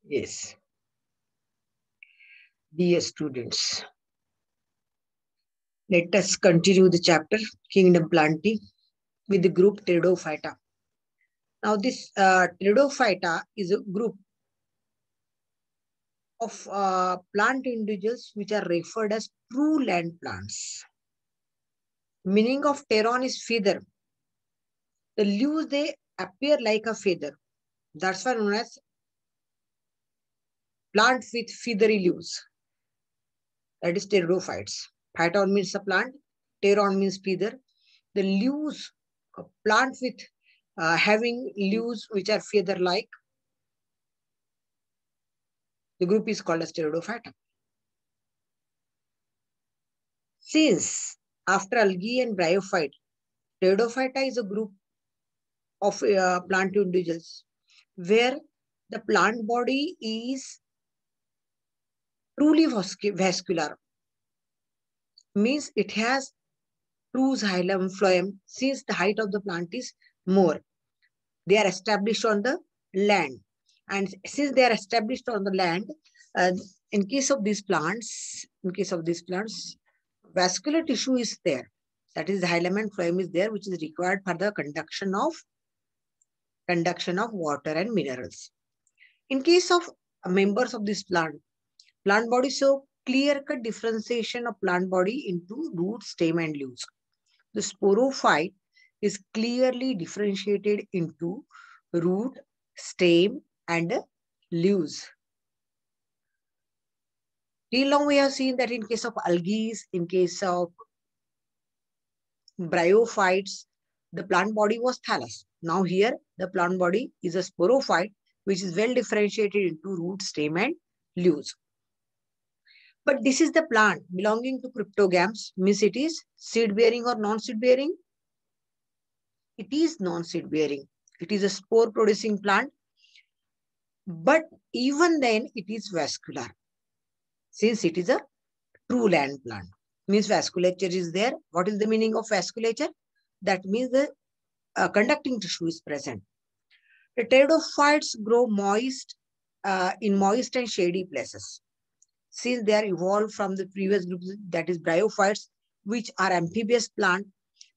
Yes, dear students, let us continue the chapter Kingdom Planting with the group Pteridophyta. Now, this Pteridophyta is a group of plant individuals which are referred as true land plants. Meaning of pteron is feather. The leaves they appear like a feather. That's why known as plant with feathery leaves. That is pteridophytes. Phyton means a plant. Pteron means feather. The leaves, a plant with having leaves which are feather-like. The group is called as pteridophyta. Since after algae and bryophyte, pteridophyta is a group of plant individuals where the plant body is truly vascular, means it has true xylem phloem since the height of the plant is more. They are established on the land. And since they are established on the land, in case of these plants, vascular tissue is there. That is, the xylem and phloem is there, which is required for the conduction of water and minerals. In case of members of this plant body show clear-cut differentiation of plant body into root, stem, and leaves. The sporophyte is clearly differentiated into root, stem, and leaves. Till now, we have seen that in case of algae, in case of bryophytes, the plant body was thallus. Now here, the plant body is a sporophyte, which is well differentiated into root, stem, and leaves. But this is the plant belonging to cryptogams, means it is seed-bearing or non-seed-bearing. It is non-seed bearing. It is a spore producing plant. But even then it is vascular. Since it is a true land plant. Means vasculature is there. What is the meaning of vasculature? That means the conducting tissue is present. The pteridophytes grow moist in moist and shady places. Since they are evolved from the previous groups, that is bryophytes, which are amphibious plant.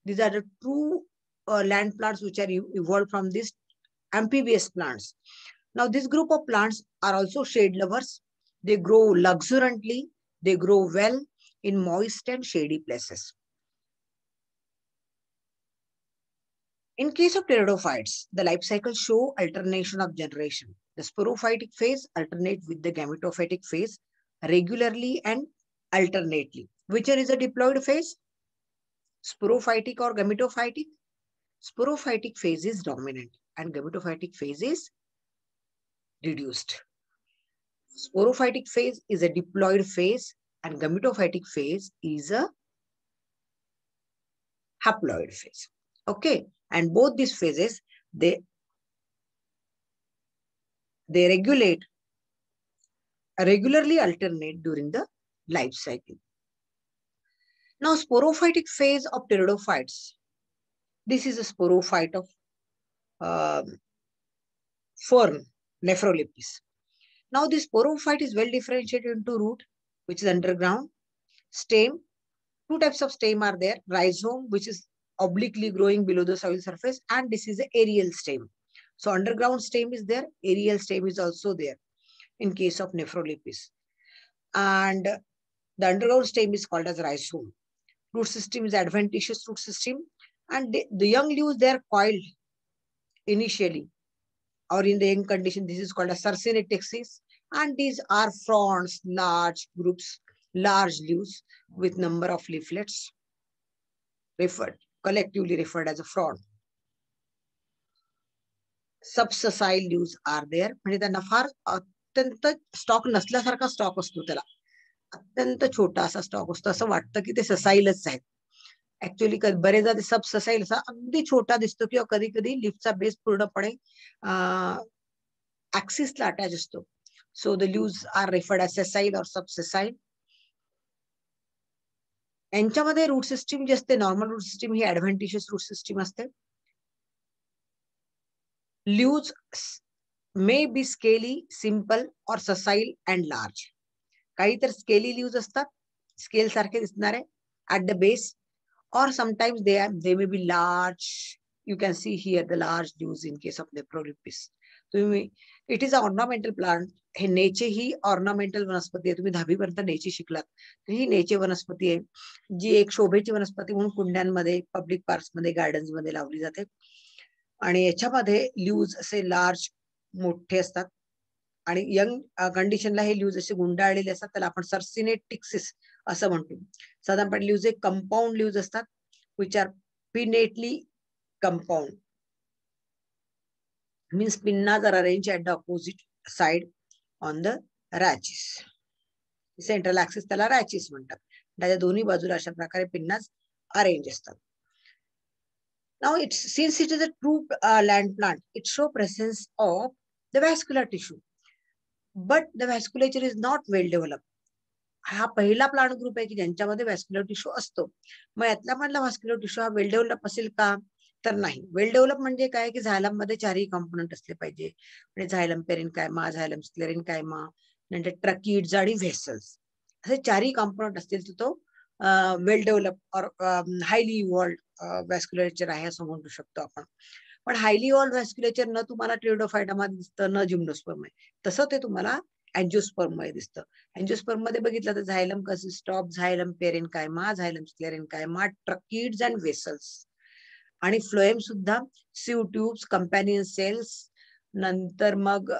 These are the true land plants which are evolved from these amphibious plants. Now, this group of plants are also shade lovers. They grow luxuriantly. They grow well in moist and shady places. In case of pteridophytes, the life cycle show alternation of generation. The sporophytic phase alternate with the gametophytic phase regularly and alternately. Which one is a diploid phase? Sporophytic or gametophytic? Sporophytic phase is dominant and gametophytic phase is reduced. Sporophytic phase is a diploid phase and gametophytic phase is a haploid phase. Okay, and both these phases they regularly alternate during the life cycle. Now, sporophytic phase of pteridophytes. This is a sporophyte of fern, Nephrolepis. Now, this sporophyte is well differentiated into root, which is underground, stem. Two types of stem are there. Rhizome, which is obliquely growing below the soil surface, and this is the aerial stem. So, underground stem is there. Aerial stem is also there in case of Nephrolepis. And the underground stem is called as rhizome. Root system is adventitious root system. And the young leaves, they are coiled initially. Or in the young condition, this is called as Sarcinetexis. And these are fronds, large groups, large leaves with number of leaflets, collectively referred as a frond. Subsessile leaves are there. म्हणजे त्यांना फार अत्यंत stock नसल्यासारखा stock असतो त्याला. अत्यंत छोटा असा stock असतो. असं वाटतं की ते ससाईलच आहेत. ऍक्च्युअली बरेचदा ते सब ससाईल असा अगदी छोटा दिसतो किंवा कधी कधी लिफचा बेस पूर्णपणे ऍक्सिसला अटॅच असतो. So the leaves are referred as sessile और सब सेसाईल. यांच्यामध्ये रूट सिस्टीम जे असते नॉर्मल रूट सिस्टीम ही ऍडव्हेंटिशियस रूट सिस्टीम असते. Leaves may be scaly, simple or sessile and large. काही तर scaly leaves असतात, scale सारखे दिसणारे at the base, or sometimes they may be large. You can see here the large leaves in case of Nephrolepis. It is an ornamental plant. हे नेचे ही ornamental वनस्पती आहे. तुम्ही 10वी पर्यंत नेचे शिकलात तर ही नेचे वनस्पती आहे, जी एक शोभेची वनस्पती म्हणून कुंड्यांमध्ये, पब्लिक पार्क्स मध्ये, गार्डन्स मध्ये लावली जाते. आणि याच्यामध्ये ल्यूज असे लार्ज मोठे असतात आणि यंग कंडिशनला हे ल्यूज असे गुंडाळलेले असतात. त्याला आपण सर्सिनेट टिक्सिस असं म्हणतो. साधारणपणे ल्यूज हे कंपाऊंड ल्यूज असतात, which are pinnately compound. means pinnas are arranged at the opposite side on the rachis. Central axis त्याला रॅचिस म्हणतात. त्याच्या दोन्ही बाजूला अशा प्रकारे पिन्नास अरेंज असतात. Now, since it is a true land plant, it shows presence of the vascular tissue, but the vasculature is not well developed. हा पहिला प्लांट ग्रुप आहे की ज्यांच्यामध्ये व्हॅस्क्युलर टिश्यू असतो. मग यातला मधला व्हॅस्क्युलर टिश्यू हा वेल डेव्हलप असेल का? तर नाही. वेल डेव्हलप म्हणजे काय की झायलम मध्ये चारही कॉम्पोनंट असले पाहिजे. म्हणजे झायलम पेरेन्कायमा, झायलम स्क्लेरेन्कायमा, नंतर ट्रकिड्स आणि व्हेसल्स असे चारही कॉम्पोनंट असतील तर तो वेल डेव्हलप और हायली इव्हॉल्ड व्हॅस्क्युलेचर आहे असं म्हणू शकतो आपण. पण हायली इव्हॉल्ड व्हॅस्क्युलेचर न तुम्हाला टेरिडोफायटामध्ये दिसतं, न जिम्नोस्पर्म मध्ये, तसं ते तुम्हाला अँजिओस्पर्म मध्ये दिसतं. अँजिओस्पर्म मध्ये बघितलं तर xylem consist of xylem parenchyma, xylem sclerenchyma, tracheids and vessels. आणि फ्लोएम सुद्धा सीव ट्यूब्स, कंपॅनियन सेल्स, नंतर मग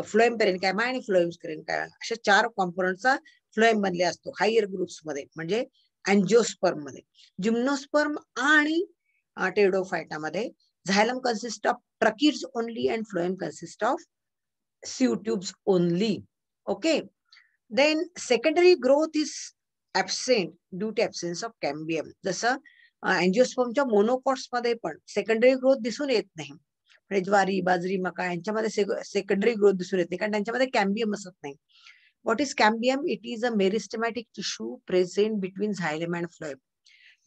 फ्लोएम पेरेन्कायमा आणि फ्लोएम स्क्लेरेन्कायमा अशा 4 कॉम्पोनंटचा फ्लोएम बनले असतो हायर ग्रुप्स मध्ये, म्हणजे अँजिओस्पर्म मध्ये. जिम्नोस्पर्म आणि टेरिडोफायटामध्ये xylem consists of tracheids only and phloem consists of sieve tubes only. Okay. Then secondary growth is absent due to absence of cambium. जसं अँजिओस्पर्मच्या मोनोकॉट्स मध्ये पण सेकंडरी ग्रोथ दिसून येत नाही. म्हणजे ज्वारी, बाजरी, मका यांच्यामध्ये सेकंडरी ग्रोथ दिसून येत नाही कारण त्यांच्यामध्ये कॅम्बियम असत नाही. What is cambium? It is a meristematic tissue present between xylem and phloem.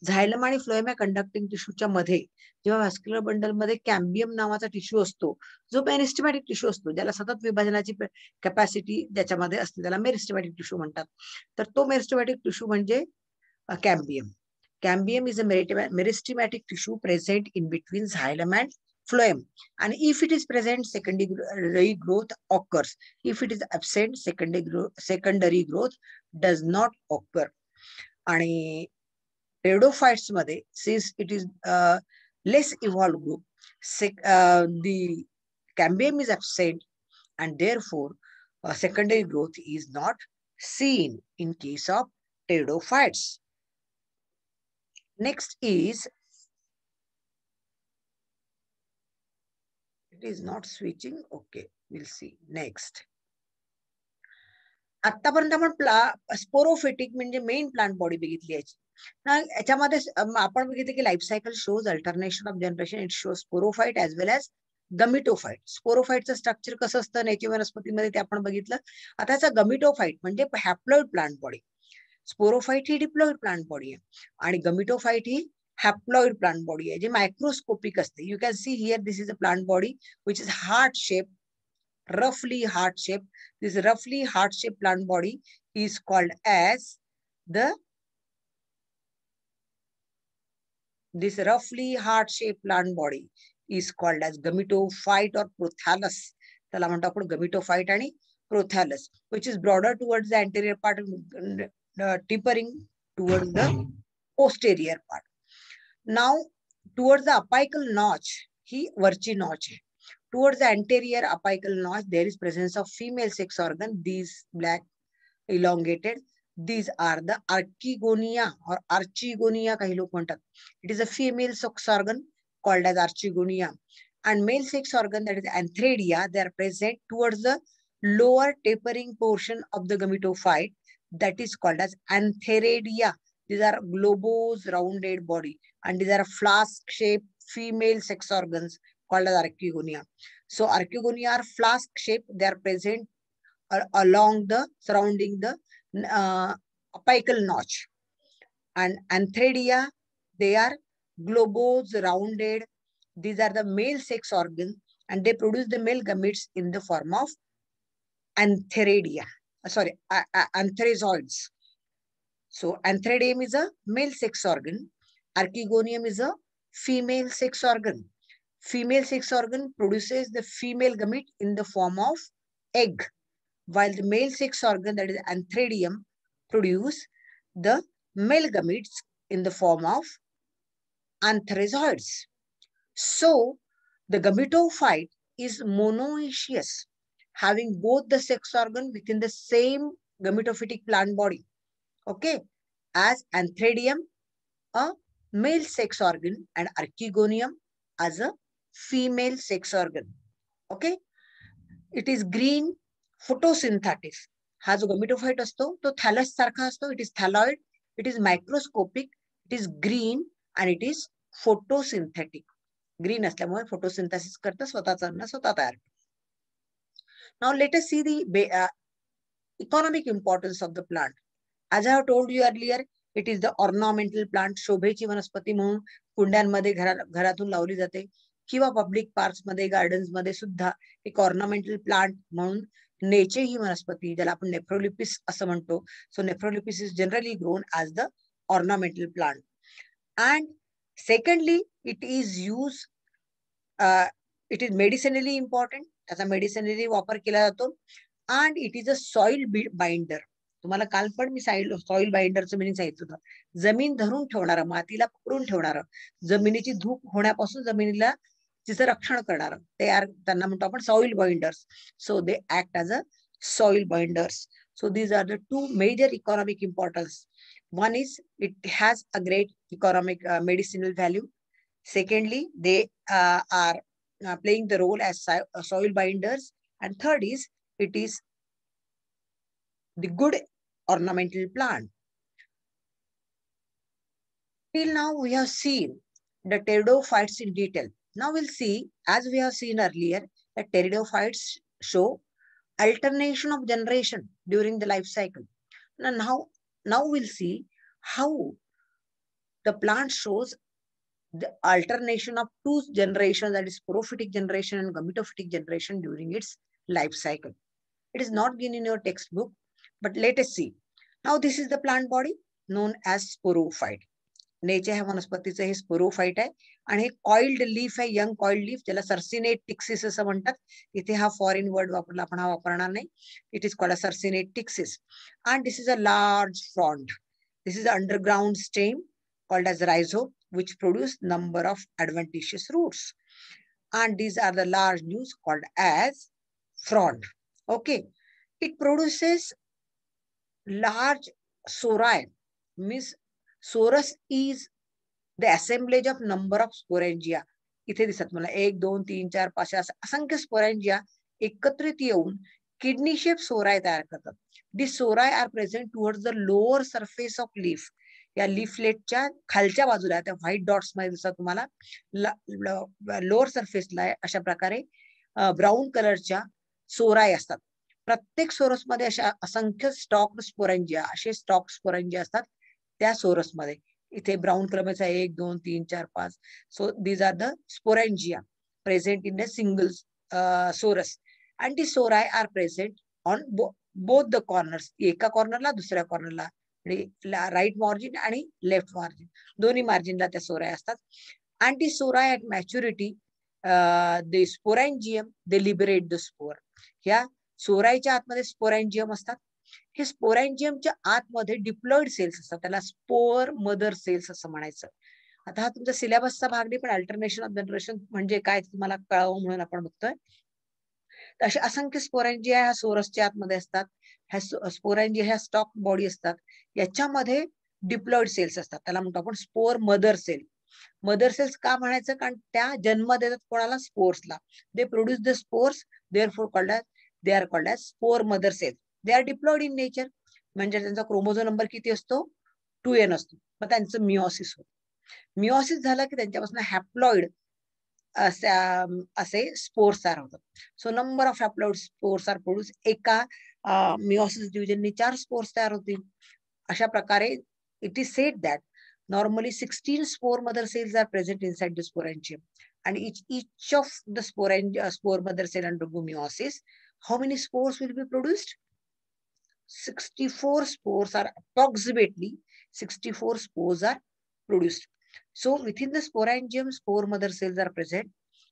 झायलम आणि फ्लोएम या कंडक्टिंग टिश्यूच्या मध्ये जेव्हा व्हॅस्क्युलर बंडल मध्ये कॅम्बियम नावाचा टिश्यू असतो, जो मेरिस्टेमॅटिक टिश्यू असतो, ज्याला सतत विभाजनाची कॅपॅसिटी ज्याच्यामध्ये असते, त्याला मेरिस्टेमॅटिक टिश्यू म्हणतात. तर तो मेरिस्टेमॅटिक टिश्यू म्हणजे cambium. Cambium is a meristematic tissue present in between xylem and phloem, and if it is present, secondary growth occurs. If it is absent, secondary growth does not occur. आणि pteridophytes मध्ये, since it is less evolved group, the cambium is absent and therefore secondary growth is not seen in case of pteridophytes. Next is, it is not switching. Okay, we'll see next. आतापर्यंत आपण sporophytic म्हणजे main plant body बघितली याची. याच्यामध्ये आपण बघितलं की life cycle shows alternation of generation. It shows sporophyte as well as gametophyte. स्पोरोफाइटचं स्ट्रक्चर कसं असतं नेचर वनस्पतीमध्ये ते आपण बघितलं. आता याचा गमिटोफाइट म्हणजे हॅप्लॉइड प्लांट बॉडी. स्पोरोफाइट ही डिप्लॉइड प्लांट बॉडी आहे आणि गमिटोफाइट ही हॅप्लॉइड प्लांट बॉडी आहे, जी मायक्रोस्कोपिक असते. You can see here this is a plant body which is heart shape, roughly heart shape. This roughly heart shaped plant body is called as this roughly heart shaped plant body is called as gametophyte or prothallus. त्याला म्हणतो आपण gametophyte आणि prothallus, which is broader towards the anterior part and tapering towards the posterior part. Now towards the apical notch, ही वरची notch आहे. Towards the anterior apical notch, there is presence of female sex organ. These black elongated. These are the archegonia or archegonia. काही लोक म्हणतात. It is a female sex organ called as archegonia. And male sex organ, that is antheridia, they are present towards the lower tapering portion of the gametophyte. That is called as antheridia. These are globose rounded body, and these are flask-shaped female sex organs called as archegonia. So archegonia are flask shaped. They are present along the surrounding the apical notch. And antheridia, they are globose rounded These are the male sex organs and they produce the male gametes in the form of antheridia. Antherizoids. So antheridium is a male sex organ. Archegonium is a female sex organ. Female sex organ produces the female gamete in the form of egg, while the male sex organ, that is antheridium, produce the male gametes in the form of antherizoids. So the gametophyte is monoecious, having both the sex organ within the same gametophytic plant body. Okay, as antheridium, a male sex organ, and archegonium as a female sex organ. Okay, it is green photosynthetic. हा जो गमिटोफाइट असतो तो thallus सारखा असतो. It is thalloid, it is microscopic, it is green आणि it is photosynthetic. Green असल्यामुळे photosynthesis करतं, स्वतःचं अन्न स्वतः तयार. Now let us see the economic importance of the plant. As I have told you earlier, it is the ornamental plant. शोभेची वनस्पती म्हणून कुंड्यांमध्ये घरातून लावली जाते किंवा पब्लिक पार्क्स मध्ये, गार्डन्स मध्ये सुद्धा एक ऑर्नामेंटल प्लांट म्हणून नेचे ही वनस्पती, ज्याला आपण नेफ्रोलिपिस असं म्हणतो. सो Nephrolepis is generally grown as the ornamental plant. And secondly it is use, it is medicinally important. त्याचा मेडिसिनली वापर केला जातो. And it is a soil binder. तुम्हाला काल पण मी सॉइल बाइंडरचं मिनिंग सांगितलं होतं. जमीन धरून ठेवणारं, मातीला पकडून ठेवणारं, जमिनीची धूप होण्यापासून जमिनीला तिचं रक्षण करणारं, त्यांना म्हणतो आपण soil binders. So they act as a soil binders. So these are the two major economic importance. One is it has a great economic medicinal value. Secondly, they are playing the role as soil binders. And third is it is the good ornamental plant. Till now we have seen the pteridophytes in detail. Now we'll see, as we have seen earlier, that pteridophytes show alternation of generation during the life cycle. Now we'll see how the plant shows the alternation of two generations, that is sporophytic generation and gametophytic generation during its life cycle. It is not given in your textbook, but let us see. Now this is the plant body known as sporophyte. नेचे ह्या वनस्पतीचं हे sporophyte आहे आणि हे coiled leaf आहे, young coiled leaf, ज्याला circinate टिक्सिस असं म्हणतात. इथे हा foreign word वापरला, आपण हा वापरणार नाही. It is called a circinate ptyxis. And this is a large frond. This is underground stem called as rhizome, which produce number of adventitious roots. And these are the large leaves called as frond. Okay, it produces large sori. Means sorus is the assemblage of number of sporangia. इथे दिसत मला 1 2 3 4 5 असंख्य स्पोरॅन्जिया एकत्रित येऊन kidney shape sori तयार करतात. This sori are present towards the lower surface of leaf. या लीफलेटच्या खालच्या बाजूला, त्या व्हाईट डॉट्स मध्ये दिसतात तुम्हाला, लोअर सरफेसला अशा प्रकारे ब्राऊन कलरच्या सोराय असतात. प्रत्येक सोरस मध्ये अशा असंख्य स्टॉक स्पोरॅन्जिया, असे स्टॉक स्पोरॅन्जिया असतात त्या सोरस मध्ये. इथे ब्राऊन कलरचा 1 2 3 4 5. So these are the sporangia present in the single sorus. And the sori are present on both the corners. एका कॉर्नरला, दुसऱ्या कॉर्नरला, राईट मार्जिन आणि लेफ्ट मार्जिन, दोन्ही मार्जिनला त्या सोराय असतात. And the sori at maturity the sporangium they liberate the spore. ह्या सोरायच्या आतमध्ये स्पोरॅन्जियम असतात. हे स्पोरॅन्जियमच्या आतमध्ये डिप्लॉइड सेल्स असतात, त्याला स्पोर मदर सेल्स असं म्हणायचं. आता हा तुमचा सिलेबसचा भाग नाही, पण अल्टरनेशन ऑफ जनरेशन म्हणजे काय तुम्हाला कळावं म्हणून आपण बघतोय. असे असंख्य स्पोरॅन्जिया ह्या सोरसच्या आतमध्ये असतात. ह्या स्पोरॅन्जिया ह्या स्टॉक बॉडी असतात, याच्यामध्ये डिप्लॉइड सेल्स असतात, त्याला म्हणतो आपण spore mother cell. Mother cells का म्हणायचं? कारण त्या जन्म देतात कोणाला? स्पोर्सला. They produce the spores, therefore they are called as spore mother cells. They are diploid in nature. म्हणजे त्यांचा क्रोमोझोम नंबर किती असतो? 2n असतो. मग त्यांचं मिओसिस होतं. मिओसिस झालं की त्यांच्यापासून हॅप्लॉइड असे स्पोर्स तयार होतात. So number of haploid spores are produce. एका मिओसिस डिव्हिजनने 4 स्पोर्स तयार होतील. अशा प्रकारे it is said that normally 16 spore mother cells are present inside the sporangium. and each of the spore mother cell undergo meiosis. How many spores will be produced? 64 spores are approximately 64 spores are produced. So within the sporangium, spore mother cells are present.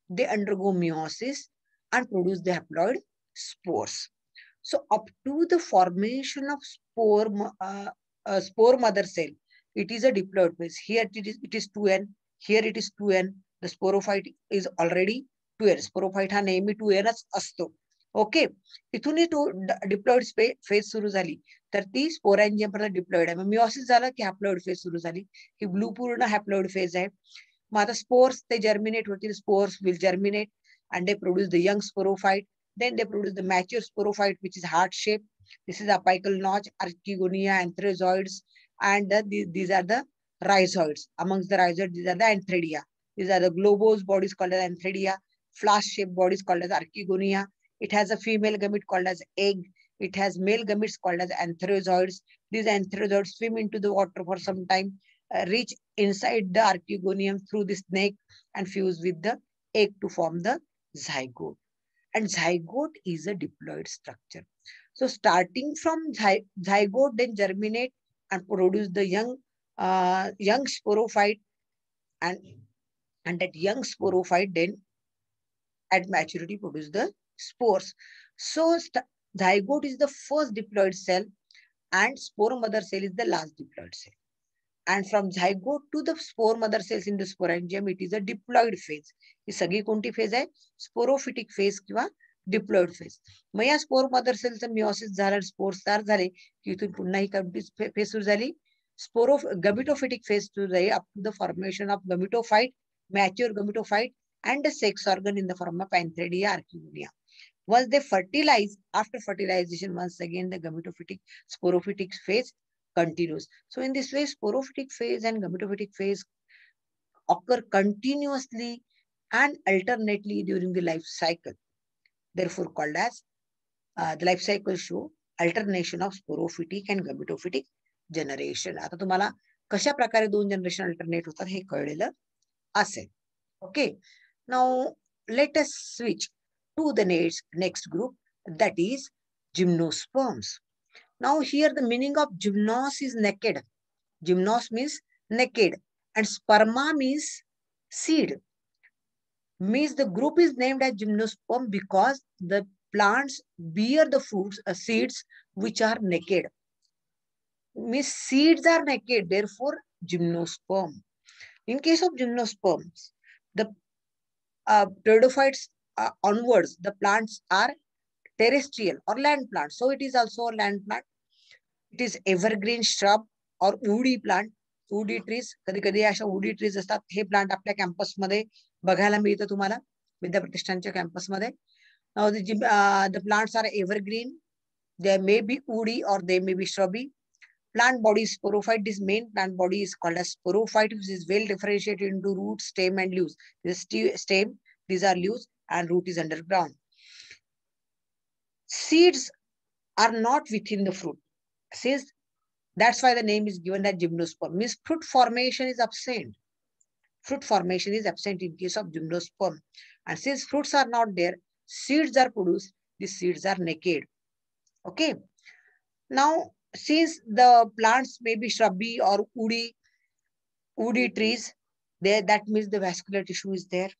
They undergo meiosis and produce the haploid spores. So up to the formation of spore mother cell, it is a diploid phase. Here it is 2n. Here it is 2n. The sporophyte is already 2n. Sporophyte हा नेहमी 2n असतो. Okay, इथूनही तो diploid phase सुरू झाली तर ती स्पोरॅन्जियम पर्यंत diploid आहे. मग मिओसिस झालं की हॅप्लॉइड फेज सुरू झाली. ही ब्लू पूर्ण हॅप्लॉइड फेज आहे. मग आता स्पोर्स ते जर्मिनेट होतील. Spores will germinate and they produce the young sporophyte. Then they produce the mature sporophyte, which is heart shape. This is apical notch, archegonia, antherozoids, and these are the rhizoids. Amongst the rhizoids, these are the antheridia. These are the globose bodies called as antheridia. Flask-shaped bodies called as archegonia. It has a female gamete called as egg. It has male gametes called as antherozoids. These antherozoids swim into the water for some time, reach inside the archegonium through this neck, and fuse with the egg to form the zygote. And zygote is a diploid structure. So starting from zygote, then germinate and produce the young sporophyte, and that young sporophyte then at maturity produce the spores. So zygote is the first diploid cell and spore mother cell is the last diploid cell. And from zygote to the spore mother cells in the sporangium, it is a diploid phase. ही सगळी कोणती phase आहे? Sporophytic phase किंवा diploid phase. मग या spore mother सेलचं meiosis झालं, spores तयार झाले की इथून पुन्हा ही फेज सुरू झाली. गमिटोफिटिक फेज सुरू झाली up to the formation of gametophyte, mature gametophyte and the sex organ in the form of antheridia, archegonia. Once they fertilize, after fertilization, once again the gametophytic sporophytic phase continues. So in this way, sporophytic phase and gametophytic phase occur continuously and alternately during the life cycle. Therefore called as the life cycle show alternation of sporophytic and gametophytic generation. आता तुम्हाला कशा प्रकारे दोन generation alternate होतात हे कळलेलं असेल. Okay, now let us switch to the next group, that is gymnosperms. Now here the meaning of gymnos is naked. Gymnos means naked and sperma means seed. Means the group is named as gymnosperm because the plants bear the fruits, seeds which are naked. Means seeds are naked, therefore gymnosperm. In case of gymnosperms, the pteridophytes onwards, the plants are terrestrial or land plants. So it is also a land plant. It is evergreen shrub or woody plant. woody trees, कधी कधी अशा woody trees असतात. हे plant आपल्या campus मध्ये बघायला मिळतं तुम्हाला विद्याप्रतिष्ठानच्या campus मध्ये. Now the plants are evergreen. They may be woody or they may be shrubby. Plant body is sporophyte. This main plant body is called as sporophyte, which is well differentiated into root, stem, and leaves. This stem, these are leaves, and root is underground. Seeds are not within the fruit. Since that's why the name is given as gymnosperm. Means fruit formation is absent. Fruit formation is absent in case of gymnosperm. And since fruits are not there, seeds are produced. These seeds are naked. Okay. Now, since the plants may be shrubby or woody trees, that means the vascular tissue is there.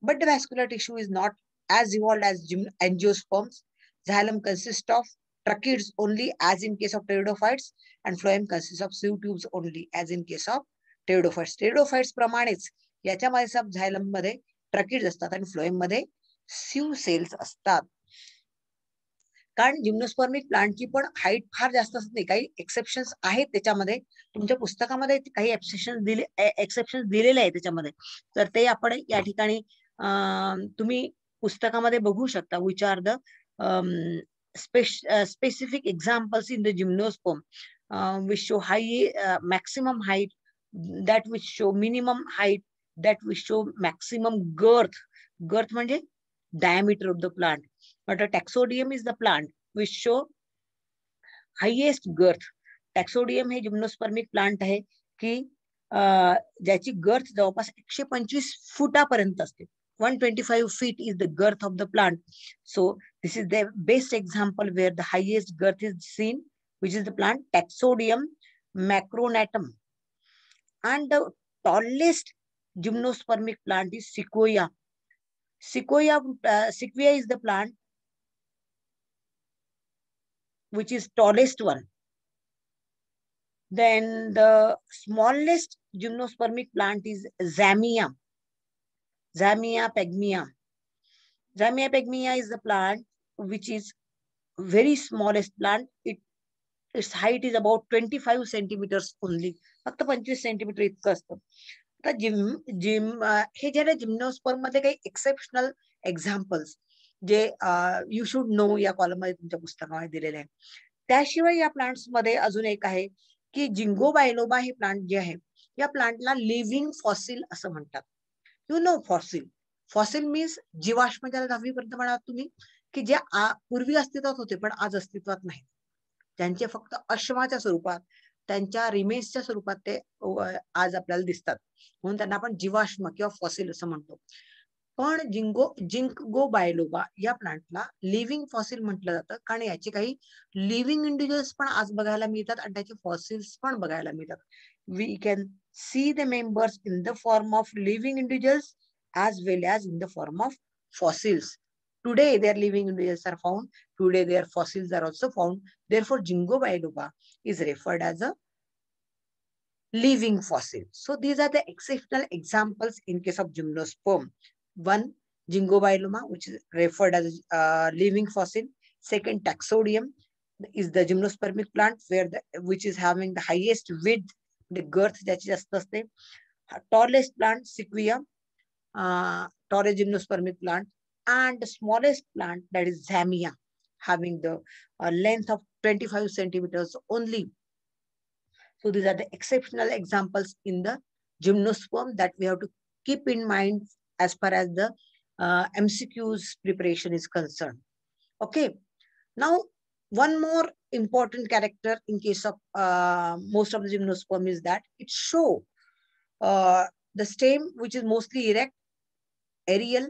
But the vascular tissue is not as evolved as angiosperms. Xylem consists of tracheids only, as in case of pteridophytes, and phloem consists of sieve tubes only, as in case of pteridophytes. Pteridophytes प्रमाणेच याच्यामध्ये सब झायलम मध्ये ट्रॅकिड्स असतात आणि phloem मध्ये सिव sales असतात. कारण जिम्नोस्पर्मिक प्लांटची पण हाईट फार जास्त असत नाही. काही एक्सेप्शन्स आहेत त्याच्यामध्ये. तुमच्या पुस्तकामध्ये काही एक्सेप्शन्स दिलेले आहेत त्याच्यामध्ये. तर ते आपण या ठिकाणी तुम्ही पुस्तकामध्ये बघू शकता. Which are the specific examples in the gymnosperm which show maximum height, that which show minimum height, that which show maximum girth. Girth म्हणजे diameter of the plant. But a taxodium is the plant which show highest girth. Taxodium hey जिम्नोस्पर्मिक plant आहे की ज्याची गर्थ जवळपास 125 फुटापर्यंत असते. 125 feet is the girth of the plant. So this is the best example where the highest girth is seen, which is the plant Taxodium macronatum. And the tallest gymnospermic plant is Sequoia. Sequoia is the plant which is tallest one. Then the smallest gymnospermic plant is Zamia. Zamia pygmea. Zamia pygmea is the plant which is very smallest plant. Its height is about 25 centimeters only. फक्त 25 centimetre इतकं असतं. आता हे जे gymnosperm मध्ये काही exceptional examples J you should know या column मध्ये तुमच्या पुस्तकामध्ये दिलेले आहे. त्याशिवाय या प्लांट्स मध्ये अजून एक आहे की जिंगो बायलोबा हे प्लांट जे आहे या प्लांटला लिव्हिंग फॉसिल असं म्हणतात. You know fossil. Fossil means जीवाश्म, ज्याला 10वी पर्यंत म्हणाल तुम्ही, की जे पूर्वी अस्तित्वात होते पण आज अस्तित्वात नाही. त्यांचे फक्त अश्माच्या स्वरूपात, त्यांच्या रिमेन्सच्या स्वरूपात ते आज आपल्याला दिसतात, म्हणून त्यांना आपण जीवाश्म किंवा फॉसिल असं म्हणतो. पण जिंकगो बायलोबा या प्लांटला लिव्हिंग फॉसिल म्हटलं जातं, कारण याचे काही लिव्हिंग इंडिव्हिज्युअल्स पण आज बघायला मिळतात आणि त्याचे फॉसिल्स पण बघायला मिळतात. We can see the members in the form of living individuals as well as in the form of fossils. Today their living individuals are found. Today their fossils are also found. Therefore, Ginkgo biloba is referred as a living fossil. So these are the exceptional examples in case of gymnosperm. One, Ginkgo biloba, which is referred as a living fossil. Second, Taxodium is the gymnospermic plant which is having the highest width, the girth that is just the tallest plant, Sequoia. Tallest gymnospermic plant, and the smallest plant, that is Zamia, having the length of 25 centimeters only. So these are the exceptional examples in the gymnosperm that we have to keep in mind as far as the MCQ's preparation is concerned. Okay. Now, one more important character in case of most of the gymnosperm is that it show the stem which is mostly erect, aerial,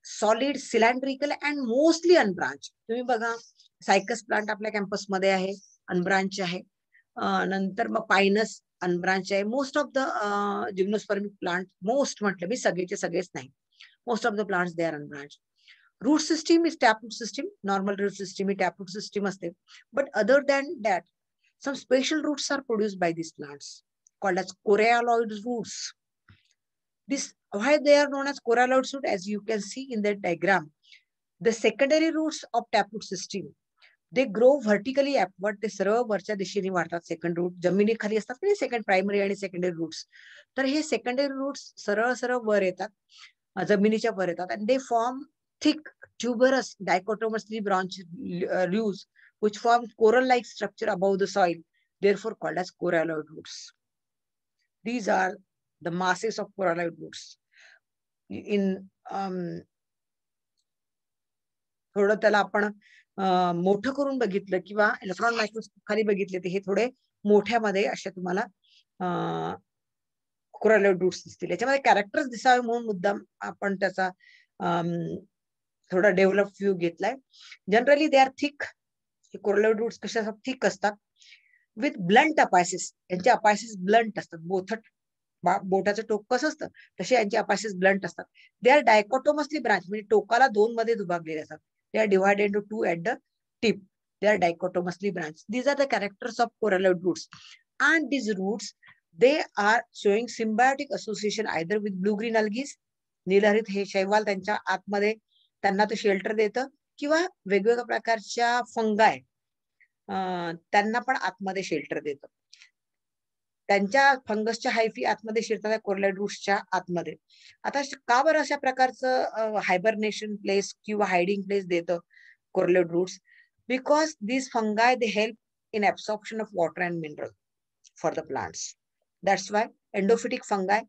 solid, cylindrical and mostly unbranched. तुम्ही बघा, cycas plant आपल्या campus मध्ये आहे, unbranch आहे. नंतर मग Pinus unbranch आहे. Most of the gymnospermic plant, most म्हटलं मी, सगळेचे सगळेच नाही, most of the plants they are unbranch. Root system is taproot system. Normal root system ही टॅपरूट सिस्टीम असते. But other than that some special roots are produced by these plants called as coralloid roots. Why they are known as coralloid roots, as you can see in the diagram. The secondary roots of taproot system, they grow vertically upward. ते सरळ वरच्या दिशेने वाढतात. Second root जमिनीखाली असतात की second primary आणि secondary roots. तर हे secondary roots सरळ सरळ वर येतात, जमिनीच्या वर येतात, and they form thick tuberous dichotomously branched leaves which form coral-like structure above the soil, therefore called as coralloid roots. These are the masses of coralloid roots. In थोडं त्याला आपण मोठं करून बघितलं किंवा इलेक्ट्रॉन मायक्रोस्कोप खाली बघितले तर हे थोडे मोठ्यामध्ये असे तुम्हाला कोरॅलोइड रूट्स दिसतील. याच्यामध्ये कॅरेक्टर्स दिसावे म्हणून मुद्दाम आपण त्याचा थोडा डेव्हलप व्ह्यू घेतलाय. Generally they are thick. हे कोरॅलोइड रूट्स कशा थिक असतात, विथ ब्लंट अपायसिस. यांचे अपायसिस ब्लंट असतात. बोथट बोटाचं टोक कसं असतं तसे यांचे अपायसिस ब्लंट असतात. दे आर डायकोटोमसली ब्रांच, म्हणजे टोकाला दोन मध्ये दुभागलेले असतात. They are divided into two at the tip. They are dichotomously branched. These are the characters of coralloid roots. And these roots, they are showing symbiotic association either with blue-green algae, नीलहरित हे शैवाल त्यांच्या आतमध्ये त्यांना ते shelter देतं, किंवा वेगवेगळ्या प्रकारच्या फंगाय त्यांना पण आतमध्ये शेल्टर देतं. त्यांच्या फंगसच्या हायफी आतमध्ये शिरतात कोरॅलोइड रूट्सच्या आतमध्ये. आता का बरं अशा प्रकारचं हायबरनेशन प्लेस किंवा हायडिंग प्लेस देतं coralloid roots? Because this fungi they help in absorption of water and mineral for the plants. That's why endophytic fungi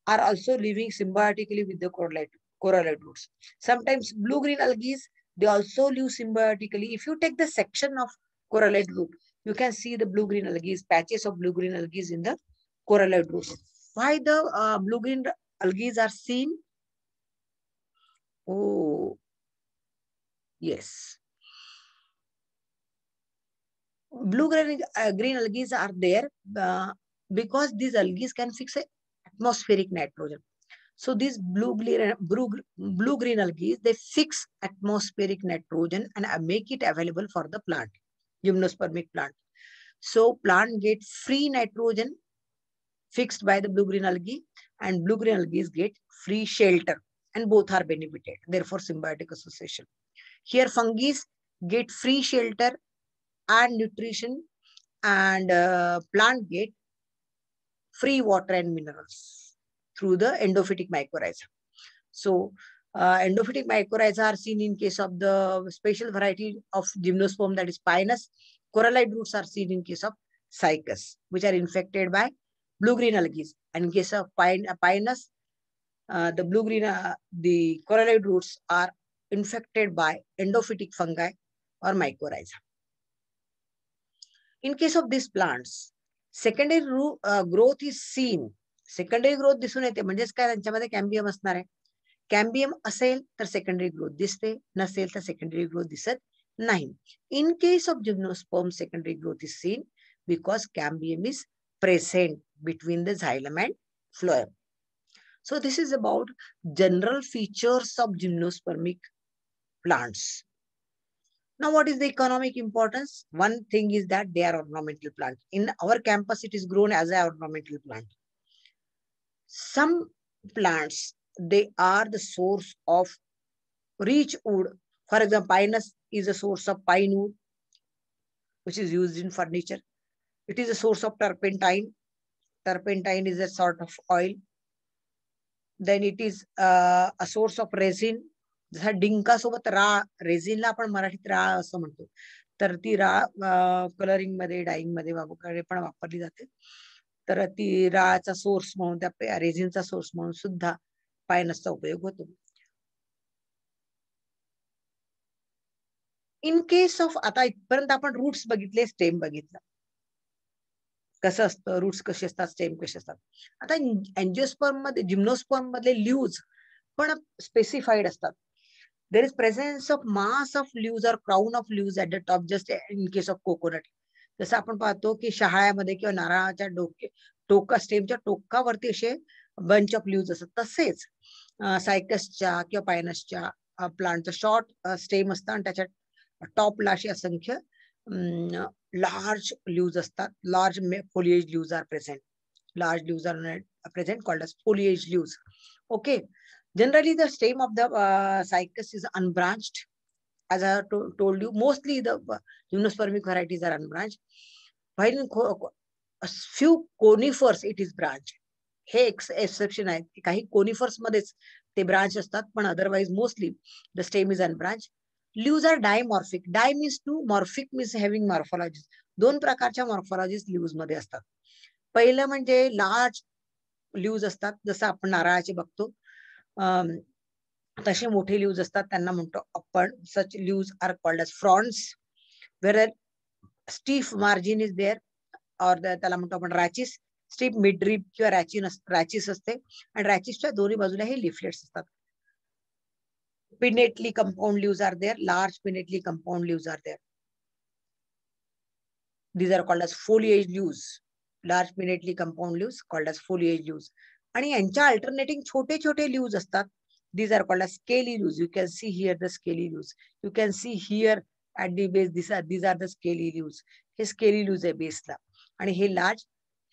are also living symbiotically with the coralloid roots. Sometimes blue-green algae, they also live symbiotically. If you take the section of coralloid root, you can see the blue-green algae, patches of blue-green algae in the coralloid roots. Why the blue-green algae are seen? Oh, yes. Green algae are there because these algae can fix atmospheric nitrogen. So these blue green algae, they fix atmospheric nitrogen and make it available for the plant, gymnospermic plant. So plant get free nitrogen fixed by the blue green algae, and blue green algae get free shelter, and both are benefited. Therefore, symbiotic association. Here, fungi get free shelter and nutrition, and plant get free water and minerals through the endophytic mycorrhiza. So, endophytic mycorrhiza are seen in case of the special variety of gymnosperm, that is Pinus. Corallite roots are seen in case of Cycas, which are infected by blue-green algae. And in case of Pinus, the corallite roots are infected by endophytic fungi or mycorrhiza. In case of these plants, secondary growth is seen. Secondary growth दिसून येते, म्हणजेच काय त्यांच्यामध्ये cambium असणार आहे. Cambium असेल तर secondary growth दिसते, नसेल तर सेकंडरी ग्रोथ दिसत नाही. In case of gymnosperm, secondary growth is seen because cambium is present between the xylem and phloem. So this is about general features of gymnospermic plants. Now, what is the economic importance? One thing is that they are ornamental plant. In our campus, it is grown as an ornamental plant. Some plants, they are the source of rich wood. For example, Pinus is a source of pine wood, which is used in furniture. It is a source of turpentine. Turpentine is a sort of oil. Then it is a source of resin. जसा डिंकासोबत राळ, रेझिनला आपण मराठीत राळ असं म्हणतो, तर ती राळ कलरिंग मध्ये, डाईंग मध्ये पण वापरली जाते. तर ती राळाचा सोर्स म्हणून, त्या रेझिनचा सोर्स म्हणून सुद्धा पायनसचा उपयोग होतो. इन केस ऑफ, आता इथपर्यंत आपण रूट्स बघितले, स्टेम बघितलं, कसं असतं, रूट्स कसे असतात, स्टेम कसे असतात. आता एंजिओस्पर्म मध्ये, जिम्नोस्पर्म मधले ल्यूज पण स्पेसिफाईड असतात. There is presence of mass of leaves or crown of leaves at the top, just in case of coconut. जसं आपण पाहतो की शहाळ्यामध्ये किंवा नारळाच्या टोका, स्टेमच्या टोकावरती असे बंच ऑफ लीव्स असतात. तसेच सायकसच्या किंवा पायनसच्या प्लांटचं शॉर्ट स्टेम असतं आणि त्याच्या टॉपला अशी असंख्य लार्ज लीव्स असतात. Large foliage leaves are present. Large leaves are present, called as foliage leaves. Okay. Generally, the stem of the cycas is unbranched. As I have told you, mostly the gymnospermic varieties are unbranched. While in a few conifers, it is branched. हे exception आहे. काही conifers मध्येच ते branch असतात, पण otherwise mostly the stem is unbranched. Leaves are dimorphic. Di means two, morphic means having morphologies. दोन प्रकारच्या morphologies leaves मध्ये असतात. पहिलं म्हणजे large leaves असतात, जसं आपण नारळाचे बघतो. तसे मोठे लीव्स असतात, त्यांना म्हणतो आपण, such leaves are called as fronds, where stiff margin is there, or त्याला म्हणतो आपण rachis. स्टीफ मिडरीप किंवा रॅचिस असते, आणि रॅचिसच्या दोन्ही बाजूला हे लिफलेट्स असतात. pinnately compound leaves are there, large pinnately compound leaves are there. These are called as foliage leaves. Large pinnately compound leaves called as foliage leaves. आणि यांच्या अल्टरनेटिंग छोटे छोटे लीव्स असतात. These are called as scaly leaves. You can see here the scaly leaves. You can see here at the base. These are the scaly leaves. Hey scaly leaves आहे बेसला, आणि हे large,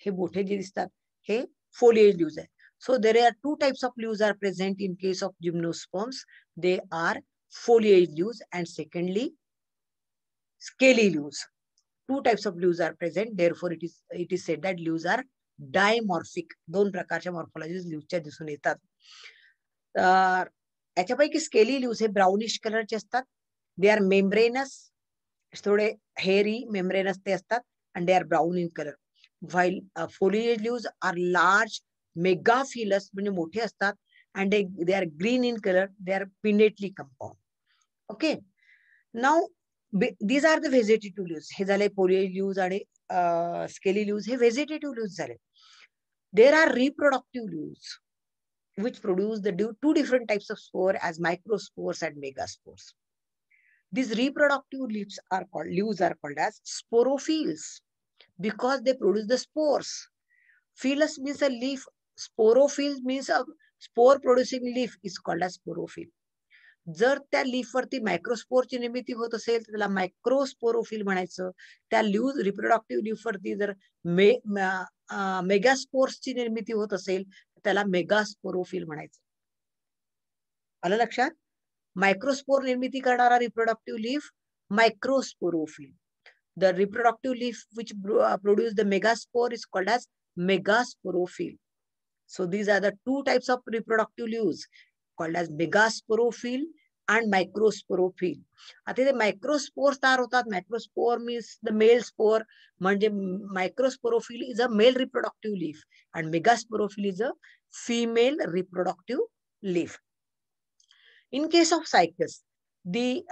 हे मोठे जे दिसतात हे foliage leaves आहे. So there are two types of leaves are present in case of gymnosperms. They are foliage leaves and secondly scaly leaves. Two types of leaves are present. Therefore, it is said that leaves are dimorphic. दोन प्रकारच्या मॉर्फॉलॉजीज लीव्सच्या दिसून येतात. याच्यापैकी scaly leaves हे brownish कलरचे असतात. They are membranes, थोडे हेअरी membranes ते असतात, and they are brown in color. While foliage leaves are large, megaphilous, म्हणजे मोठे असतात, and they are green in color. They are pinnately compound. Okay. Now these are the vegetative leaves. हे झाले foliage leaves आणि scaly leaves. हे vegetative leaves झाले. There are reproductive leaves. which produce the two different types of spore as microspores and megaspores. These reproductive leaves are called as sporophylls because they produce the spores. Phylus means a leaf. Sporophyll means a spore producing leaf is called as sporophyll. जर त्या leaf वरती मायक्रोस्पोरची निर्मिती होत असेल तर त्याला मायक्रोस्पोरोफिल म्हणायचं. त्या रिप्रोडक्टिव्ह लीफ वरती जर मेगास्पोर्सची निर्मिती होत असेल तर त्याला मेगास्पोरोफिल म्हणायचं. आलं लक्षात? मायक्रोस्पोर निर्मिती करणारा reproductive leaf microsporophyll. The reproductive leaf which produce the megaspore is called as megasporophyll. So these are the two types of reproductive leaves called as megasporophyll and microsporophyll. आता ते मायक्रोस्पोर तयार होतात. Microspore means the male spore. म्हणजे microsporophyll is a male reproductive leaf and megasporophyll is a female reproductive leaf. In case of cycas, the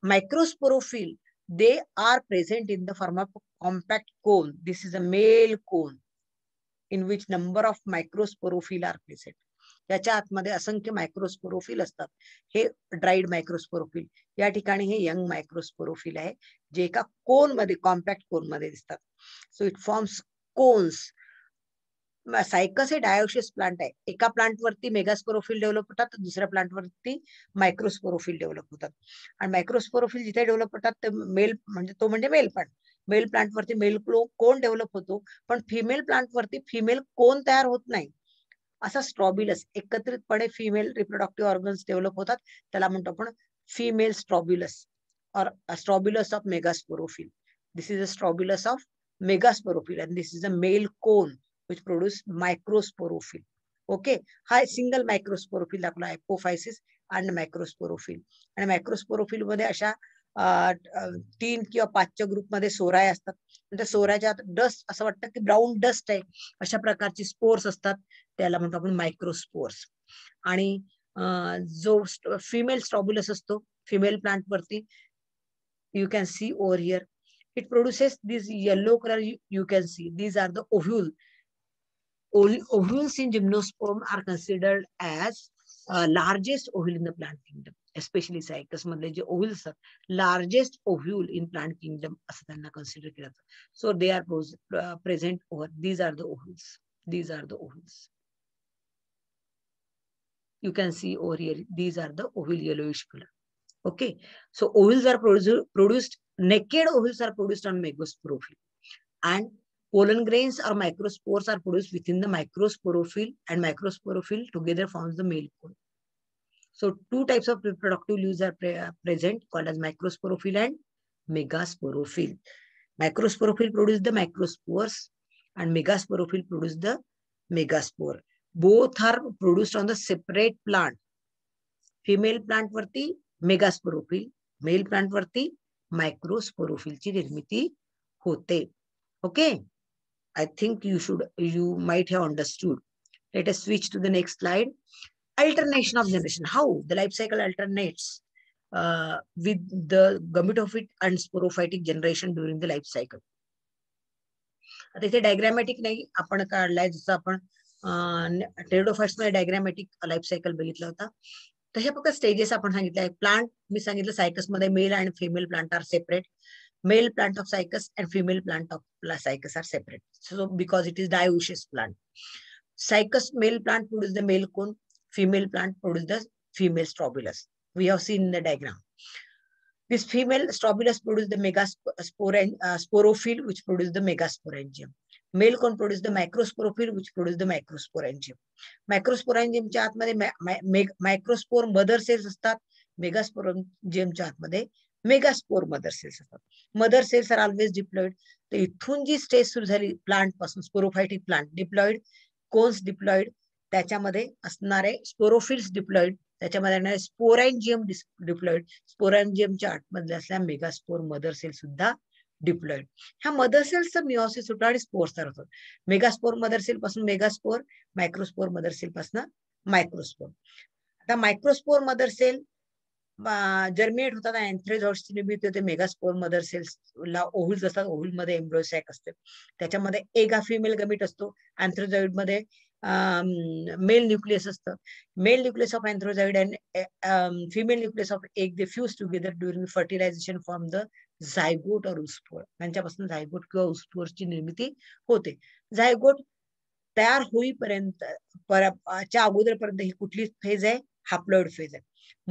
microsporophyll, they are present in the form of compact cone. This is a male cone in which number of microsporophyll are present. याच्या आतमध्ये असंख्य मायक्रोस्पोरोफिल असतात. हे dried मायक्रोस्पोरोफिल. या ठिकाणी हे young मायक्रोस्पोरोफिल आहे जे एका कोन मध्ये compact cone मध्ये दिसतात. So it forms cones. Cycas हे डायोशियस प्लांट आहे. एका प्लांट वरती मेगास्पोरोफिल डेव्हलप होतात तर दुसऱ्या प्लांट वरती मायक्रोस्पोरोफिल डेव्हलप होतात. आणि मायक्रोस्पोरोफिल जिथे डेव्हलप होतात ते मेल म्हणजे मेल प्लांट. मेल प्लांट वरती मेल कोन डेव्हलप होतो पण फिमेल प्लांट वरती फिमेल कोन तयार होत नाही. असा स्ट्रॉब्युलस एकत्रितपणे फिमेल रिप्रोडक्टिव्ह ऑर्गन्स डेव्हलप होतात. त्याला म्हणतो आपण फिमेल स्ट्रॉब्युलस और strobilus of megasporophyll. This is a strobilus of megasporophyll and this is a male cone which produce microsporophyll. Okay, हा सिंगल मायक्रोस्पोरोफिल दाखवला एपोफायसिस आणि मायक्रोस्पोरोफिल. आणि मायक्रोस्पोरोफिल मध्ये अशा 3 किंवा 5च्या ग्रुपमध्ये सोराय असतात. त्या सोराच्या डस्ट असं वाटतं की ब्राऊन डस्ट आहे अशा प्रकारची स्पोर्स असतात. त्याला म्हणतो आपण मायक्रोस्पोर्स. आणि जो फिमेल स्ट्रॉब्युलस असतो फिमेल प्लांट वरती you can see over here it produces this yellow color. You can see these are the ovule. Ovules in gymnosperm are considered as largest ovule in the plant kingdom, especially cycas madle je ovules are largest ovule in plant kingdom asं त्यांना consider केलं जातं. So they are present over. These are the ovules. These are the ovules. You can see over here. These are the ovule yellowish color. Okay, so ovules are produced. Naked ovules are produced on megasporophyll, and pollen grains or microspores are produced within the microsporophyll, and microsporophyll together forms the male cone. So two types of reproductive leaves are present called as microsporophyll and megasporophyll. Microsporophyll produce the microspores and megasporophyll produce the megaspore. Both are produced on the separate plant. Female plant varti megasporophyll, male plant varti microsporophyll ची निर्मिती होते. Okay, I think you might have understood. Let us switch to the next slide. Alternation of generation. How the life cycle alternates with the gametophyte and sporophytic generation during the life cycle. आता इथे diagrammatic नाही आपण काढलाय जसं आपण pteridophytes मध्ये diagrammatic life cycle बघितला होता. तशा फक्त स्टेजेस आपण सांगितले. प्लांट मी सांगितलं सायकस मध्ये मेल आणि female plant are separate. Male plant of cycas and female plant of cycas are separate. So because it is dioecious plant. Cycas male plant produce the male cone, female plant produce the female strobilus. We have seen in the diagram. This female strobilus produce the megasporophyll which produce the megasporangium. Male cone produce the microsporophyll which produce the microsporangium. Microsporangium च्या आतमध्ये microspore mother cells असतात. Megasporangium च्या आतमध्ये megaspore mother cells असतात. Mother cells are always diploid. तर इथून जी stage सुरू झाली प्लांट पासून sporophytic plant diploid, cones diploid, त्याच्यामध्ये असणारे स्पोरोफिल्स डिप्लॉइड, त्याच्यामध्ये असणारे स्पोरॅन्जियम डिप्लॉइड, स्पोरॅन्जियमच्या आतमधले असल्या मेगास्पोर मदर सेल सुद्धा डिप्लॉइड. ह्या मदर सेल्सचं मिओसिस होतं आणि स्पोर्स तयार होतात. मेगास्पोर मदर सेल पासून मेगास्पोर, मायक्रोस्पोर मदर सेल पासून मायक्रोस्पोर. आता मायक्रोस्पोर मदर सेल जर्मिनेट होतात आणि अँथ्रोझॉइड्सची निर्मिती होते. मेगास्पोर मदर सेल्सला ओव्हुल्स असतात. ओव्हुल मध्ये एम्ब्रियो सॅक असते. त्याच्यामध्ये एक हा फिमेल गमीट असतो. अँथ्रोझॉइड मध्ये मेल न्यूक्लियस असतं. Male nucleus of antherozoid and female nucleus of egg they fuse together during fertilisation from the zygote और उस्पोर. त्यांच्यापासून झायगोट किंवा उस्पोरची निर्मिती होते. झायगोट तयार होईपर्यंत च्या अगोदरपर्यंत ही कुठली फेज आहे? हॅप्लॉइड फेज आहे.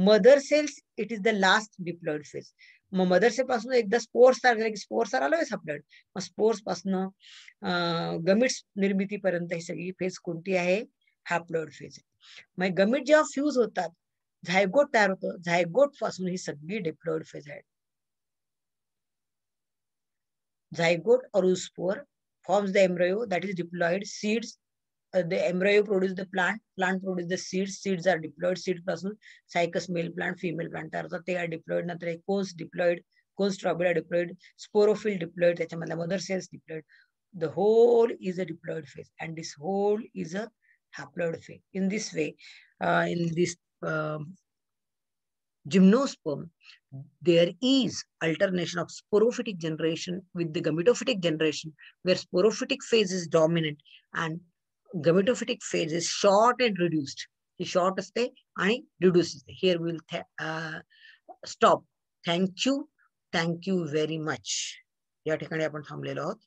Mother cells it is the last diploid phase. मग मदर सेल पासून एकदा स्पोर्स तयार झाले की स्पोर्स आलोच हॅप्लॉइड. मग स्पोर्स पासून गमिट्स निर्मितीपर्यंत ही सगळी फेज कोणती आहे? हॅप्लॉइड फेज आहे. मग गमिट जेव्हा फ्यूज होतात, झायगोट तयार होतं, झायगोट पासून ही सगळी डिप्लॉइड फेज आहे. Zygote or oospore forms the embryo, that is diploid. Seeds, the embryo produce the plant, plant produce the seeds, seeds are diploid. Seeds पासून cycus male plant, female plant तयार होतात, ते are diploid. नंतर cones diploid, cones strobila diploid, sporophyll diploid, त्याच्यामधल्या mother cells diploid. The whole is a diploid phase, and this whole is a haploid phase. In this way, in this gymnosperm, there is alternation of sporophytic generation with the gametophytic generation, where sporophytic phase is dominant and gametophytic phase is short and reduced. He short असते आणि reduced असते. Here we will stop. Thank you very much. या ठिकाणी आपण थांबलेलो आहोत.